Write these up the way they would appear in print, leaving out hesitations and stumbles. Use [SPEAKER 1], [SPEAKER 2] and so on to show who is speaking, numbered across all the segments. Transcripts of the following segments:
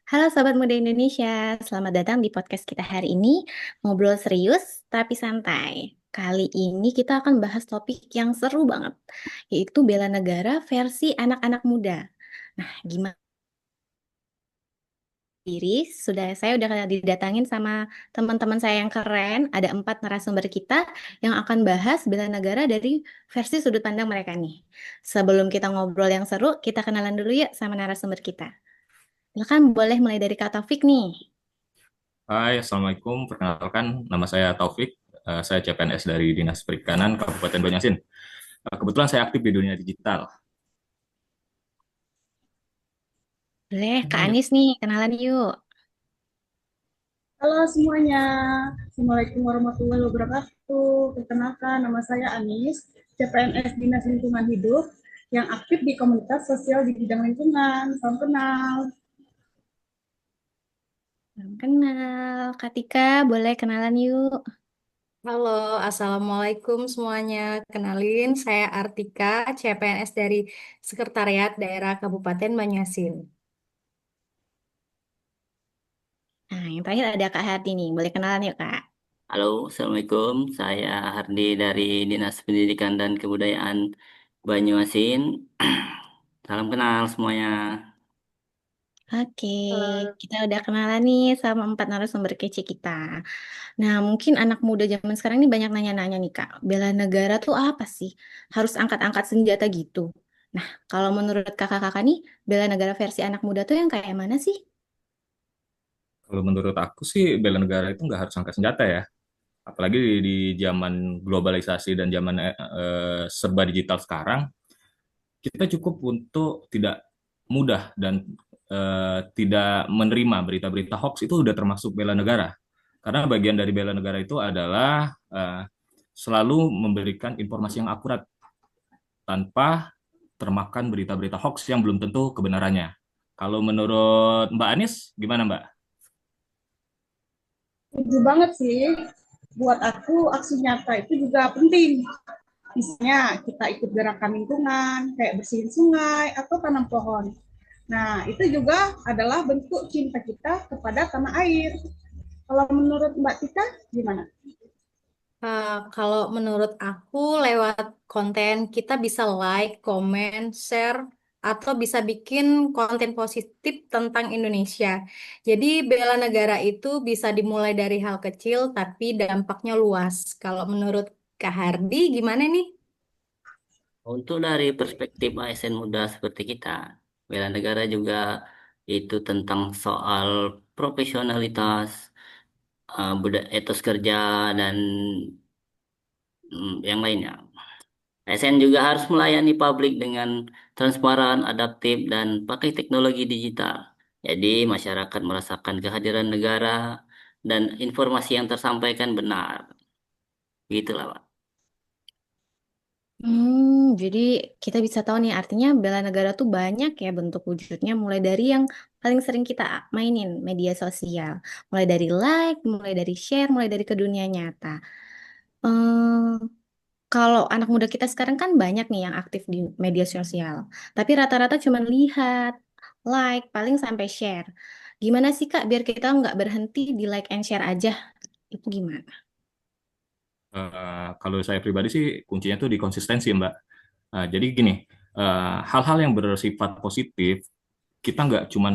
[SPEAKER 1] Halo Sobat Muda Indonesia, selamat datang di podcast kita hari ini, ngobrol serius tapi santai. Kali ini kita akan bahas topik yang seru banget, yaitu bela negara versi anak-anak muda. Nah, gimana diri? Saya udah didatangin sama teman-teman saya yang keren, ada 4 narasumber kita yang akan bahas bela negara dari versi sudut pandang mereka nih. Sebelum kita ngobrol yang seru, kita kenalan dulu yuk sama narasumber kita. Silakan boleh mulai dari Kak Taufik nih.
[SPEAKER 2] Hai, Assalamualaikum. Perkenalkan, nama saya Taufik. Saya CPNS dari Dinas Perikanan Kabupaten Banjarmasin. Kebetulan saya aktif di dunia digital.
[SPEAKER 1] Boleh, Kak Anis nih, kenalan yuk.
[SPEAKER 3] Halo semuanya, Assalamualaikum warahmatullahi wabarakatuh. Perkenalkan, nama saya Anis, CPNS Dinas Lingkungan Hidup yang aktif di komunitas sosial di bidang lingkungan. Salam kenal.
[SPEAKER 1] Belum kenal. Kak Tika, boleh kenalan yuk.
[SPEAKER 4] Halo, Assalamualaikum semuanya. Kenalin, saya Artika, CPNS dari Sekretariat Daerah Kabupaten Banyasin.
[SPEAKER 1] Nah, yang terakhir ada Kak Hati nih, boleh kenalan yuk Kak.
[SPEAKER 5] Halo, Assalamualaikum. Saya Hardi dari Dinas Pendidikan dan Kebudayaan Banyuasin. Salam kenal semuanya.
[SPEAKER 1] Oke,
[SPEAKER 4] Eh,
[SPEAKER 1] kita udah kenalan nih sama 4 narasumber kece kita. Nah, mungkin anak muda zaman sekarang ini banyak nanya-nanya nih Kak, bela negara tuh apa sih? Harus angkat-angkat senjata gitu. Nah, kalau menurut kakak-kakak nih, bela negara versi anak muda tuh yang kayak mana sih?
[SPEAKER 2] Kalau menurut aku sih, bela negara itu nggak harus angkat senjata ya. Apalagi di zaman globalisasi dan zaman serba digital sekarang, kita cukup untuk tidak mudah dan tidak menerima berita-berita hoax itu udah termasuk bela negara. Karena bagian dari bela negara itu adalah selalu memberikan informasi yang akurat tanpa termakan berita-berita hoax yang belum tentu kebenarannya. Kalau menurut Mbak Anis, gimana Mbak?
[SPEAKER 3] Setuju banget sih, buat aku aksi nyata itu juga penting. Misalnya kita ikut gerakan lingkungan, kayak bersihin sungai atau tanam pohon. Nah, itu juga adalah bentuk cinta kita kepada tanah air. Kalau menurut Mbak Tika, gimana?
[SPEAKER 4] kalau menurut aku, lewat konten kita bisa like, comment, share, atau bisa bikin konten positif tentang Indonesia. Jadi, bela negara itu bisa dimulai dari hal kecil, tapi dampaknya luas. Kalau menurut Kak Hardi, gimana nih?
[SPEAKER 5] Untuk dari perspektif ASN muda seperti kita, bela negara juga itu tentang soal profesionalitas, etos kerja, dan yang lainnya. ASN juga harus melayani publik dengan transparan, adaptif, dan pakai teknologi digital. Jadi masyarakat merasakan kehadiran negara dan informasi yang tersampaikan benar. Gitulah, Pak.
[SPEAKER 1] Jadi kita bisa tahu nih artinya bela negara tuh banyak ya bentuk wujudnya mulai dari yang paling sering kita mainin media sosial, mulai dari like, mulai dari share, mulai dari ke dunia nyata. Hmm, Kalau anak muda kita sekarang kan banyak nih yang aktif di media sosial, tapi rata-rata cuma lihat, like, paling sampai share. Gimana sih Kak biar kita nggak berhenti di like and share aja? Itu gimana?
[SPEAKER 2] Kalau saya pribadi sih kuncinya tuh di konsistensi Mbak. Jadi gini, hal-hal yang bersifat positif kita nggak cuman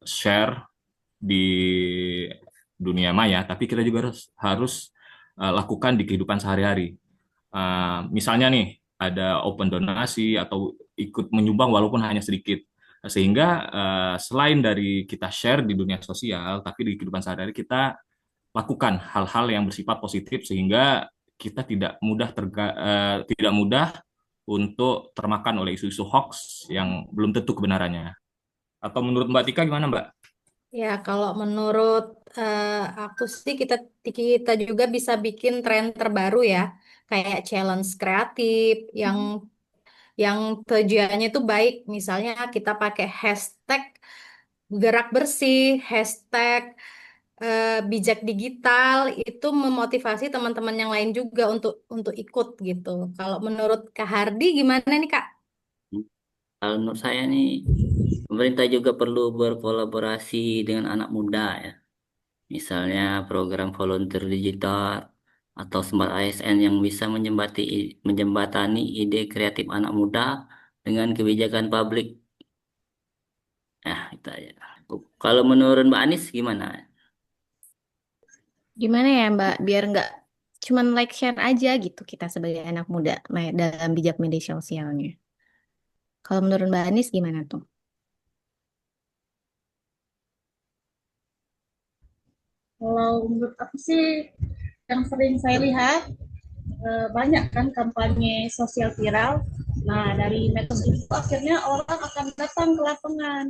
[SPEAKER 2] share di dunia maya, tapi kita juga harus lakukan di kehidupan sehari-hari. Misalnya nih, ada open donasi atau ikut menyumbang walaupun hanya sedikit. Sehingga selain dari kita share di dunia sosial, tapi di kehidupan sehari-hari kita lakukan hal-hal yang bersifat positif sehingga kita tidak mudah untuk termakan oleh isu-isu hoax yang belum tentu kebenarannya. Atau menurut Mbak Tika gimana Mbak?
[SPEAKER 4] Ya, kalau menurut eh, aku sih kita juga bisa bikin tren terbaru ya, kayak challenge kreatif yang tujuannya itu baik. Misalnya kita pakai hashtag gerak bersih, hashtag bijak digital itu memotivasi teman-teman yang lain juga untuk ikut gitu. Kalau menurut Kak Hardi gimana nih Kak?
[SPEAKER 5] Kalau menurut saya nih, pemerintah juga perlu berkolaborasi dengan anak muda ya. Misalnya program volunteer digital atau smart ASN yang bisa menjembatani ide kreatif anak muda dengan kebijakan publik. Nah, itu aja. Kalau menurut Mbak Anis gimana?
[SPEAKER 1] Gimana ya Mbak, biar nggak cuman like share aja gitu kita sebagai anak muda dalam bijak media sosialnya. Kalau menurut Mbak Anis gimana tuh?
[SPEAKER 3] Kalau menurut aku sih yang sering saya lihat banyak kan kampanye sosial viral. Nah, dari medsos itu akhirnya orang akan datang ke lapangan.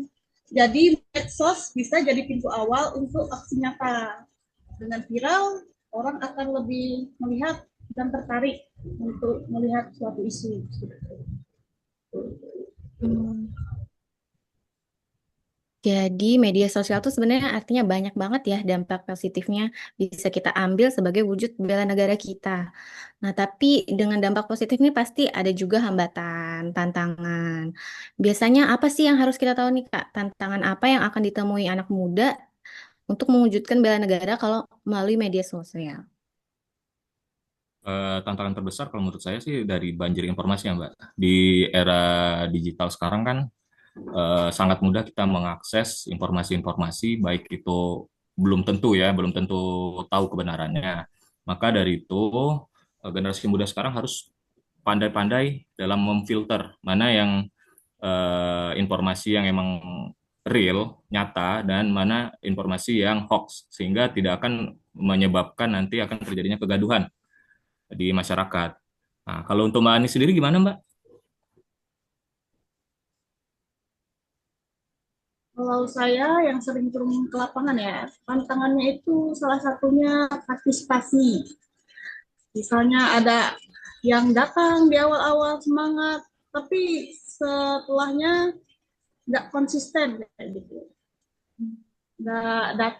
[SPEAKER 3] Jadi medsos bisa jadi pintu awal untuk aksi nyata. Dengan viral, orang akan lebih melihat dan tertarik untuk melihat suatu isu.
[SPEAKER 1] Hmm. Jadi media sosial tuh sebenarnya artinya banyak banget ya dampak positifnya bisa kita ambil sebagai wujud bela negara kita. Nah, tapi dengan dampak positif ini pasti ada juga hambatan, tantangan. Biasanya apa sih yang harus kita tahu nih Kak? Tantangan apa yang akan ditemui anak muda untuk mewujudkan bela negara kalau melalui media sosial?
[SPEAKER 2] Tantangan terbesar kalau menurut saya sih dari banjir informasi ya Mbak. Di era digital sekarang kan sangat mudah kita mengakses informasi-informasi, baik itu belum tentu ya, belum tentu tahu kebenarannya. Maka dari itu generasi muda sekarang harus pandai-pandai dalam memfilter mana yang informasi yang emang real, nyata, dan mana informasi yang hoax, sehingga tidak akan menyebabkan nanti akan terjadinya kegaduhan di masyarakat. Nah, kalau untuk Mbak Ani sendiri gimana Mbak?
[SPEAKER 3] Kalau saya yang sering turun ke lapangan ya, tantangannya itu salah satunya partisipasi. Misalnya ada yang datang di awal-awal semangat, tapi setelahnya nggak konsisten kayak gitu. Nggak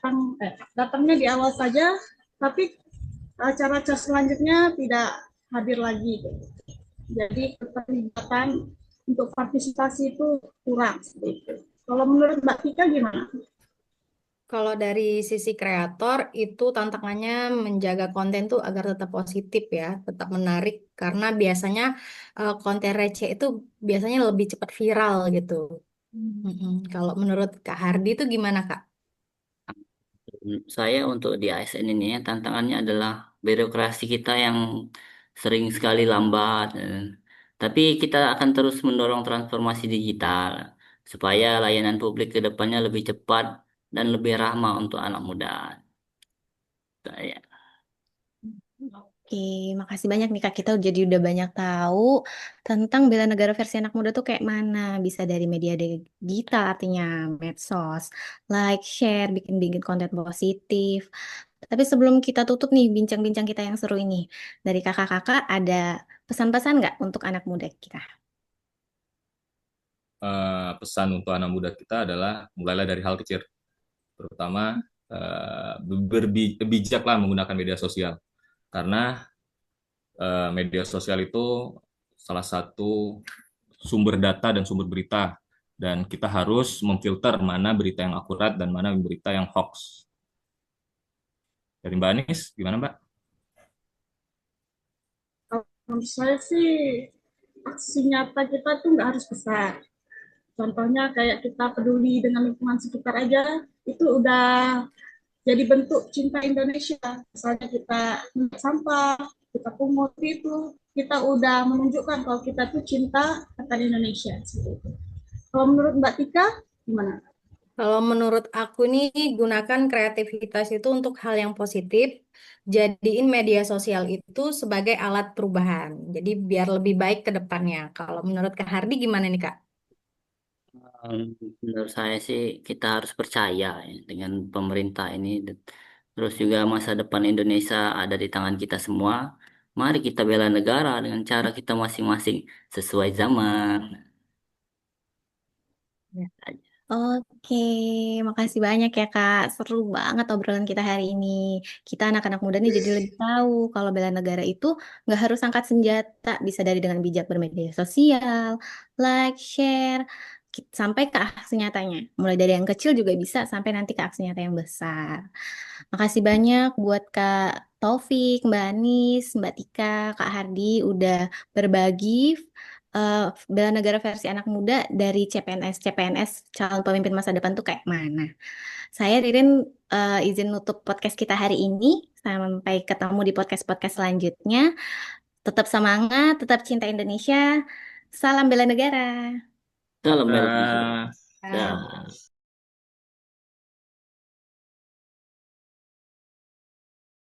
[SPEAKER 3] datangnya di awal saja, tapi acara-acara selanjutnya tidak hadir lagi. Jadi keterlibatan untuk partisipasi itu kurang. Seperti. Kalau menurut Mbak Tika gimana?
[SPEAKER 4] Kalau dari sisi kreator itu tantangannya menjaga konten tuh agar tetap positif ya, tetap menarik karena biasanya konten receh itu biasanya lebih cepat viral gitu. Kalau menurut Kak Hardi itu gimana Kak?
[SPEAKER 5] Saya untuk di ASN ini ya, tantangannya adalah birokrasi kita yang sering sekali lambat. Tapi kita akan terus mendorong transformasi digital supaya layanan publik ke depannya lebih cepat dan lebih ramah untuk anak muda. Saya.
[SPEAKER 1] Oke, makasih banyak nih Kak. Kita jadi udah banyak tahu tentang bela negara versi anak muda tuh kayak mana. Bisa dari media digital, artinya medsos, like, share, bikin-bikin konten positif. Tapi sebelum kita tutup nih bincang-bincang kita yang seru ini, dari kakak-kakak ada pesan-pesan nggak untuk anak muda kita?
[SPEAKER 2] Pesan untuk anak muda kita adalah mulailah dari hal kecil, terutama berbijaklah menggunakan media sosial, karena media sosial itu salah satu sumber data dan sumber berita, dan kita harus memfilter mana berita yang akurat dan mana berita yang hoax. Dari Mbak Anies, gimana Mbak?
[SPEAKER 3] Menurut saya sih aksi nyata kita tuh nggak harus besar. Contohnya kayak kita peduli dengan lingkungan sekitar aja, itu udah jadi bentuk cinta Indonesia. Misalnya kita mengurangi sampah, kita pungut itu, kita udah menunjukkan kalau kita tuh cinta akan Indonesia. Kalau menurut Mbak Tika, gimana?
[SPEAKER 4] Kalau menurut aku nih, gunakan kreativitas itu untuk hal yang positif. Jadiin media sosial itu sebagai alat perubahan. Jadi biar lebih baik ke depannya. Kalau menurut Kak Hardi gimana nih Kak?
[SPEAKER 5] Menurut saya sih kita harus percaya ya, dengan pemerintah ini. Terus juga masa depan Indonesia ada di tangan kita semua. Mari kita bela negara dengan cara kita masing-masing sesuai zaman.
[SPEAKER 4] Ya.
[SPEAKER 1] Oke, makasih banyak ya Kak. Seru banget obrolan kita hari ini. Kita anak-anak muda nih jadi lebih tahu kalau bela negara itu nggak harus angkat senjata, bisa dari dengan bijak bermedia sosial, like, share, sampai ke aksi nyatanya. Mulai dari yang kecil juga bisa sampai nanti ke aksi nyata yang besar. Makasih banyak buat Kak Taufik, Mbak Anis, Mbak Tika, Kak Hardi udah berbagi eh, bela negara versi anak muda dari CPNS calon pemimpin masa depan tuh kayak mana. Saya Ririn izin nutup podcast kita hari ini. Sampai ketemu di podcast-podcast selanjutnya. Tetap semangat, tetap cinta Indonesia. Salam bela negara.
[SPEAKER 5] Salam bela negara.
[SPEAKER 2] Dah.
[SPEAKER 5] Dah.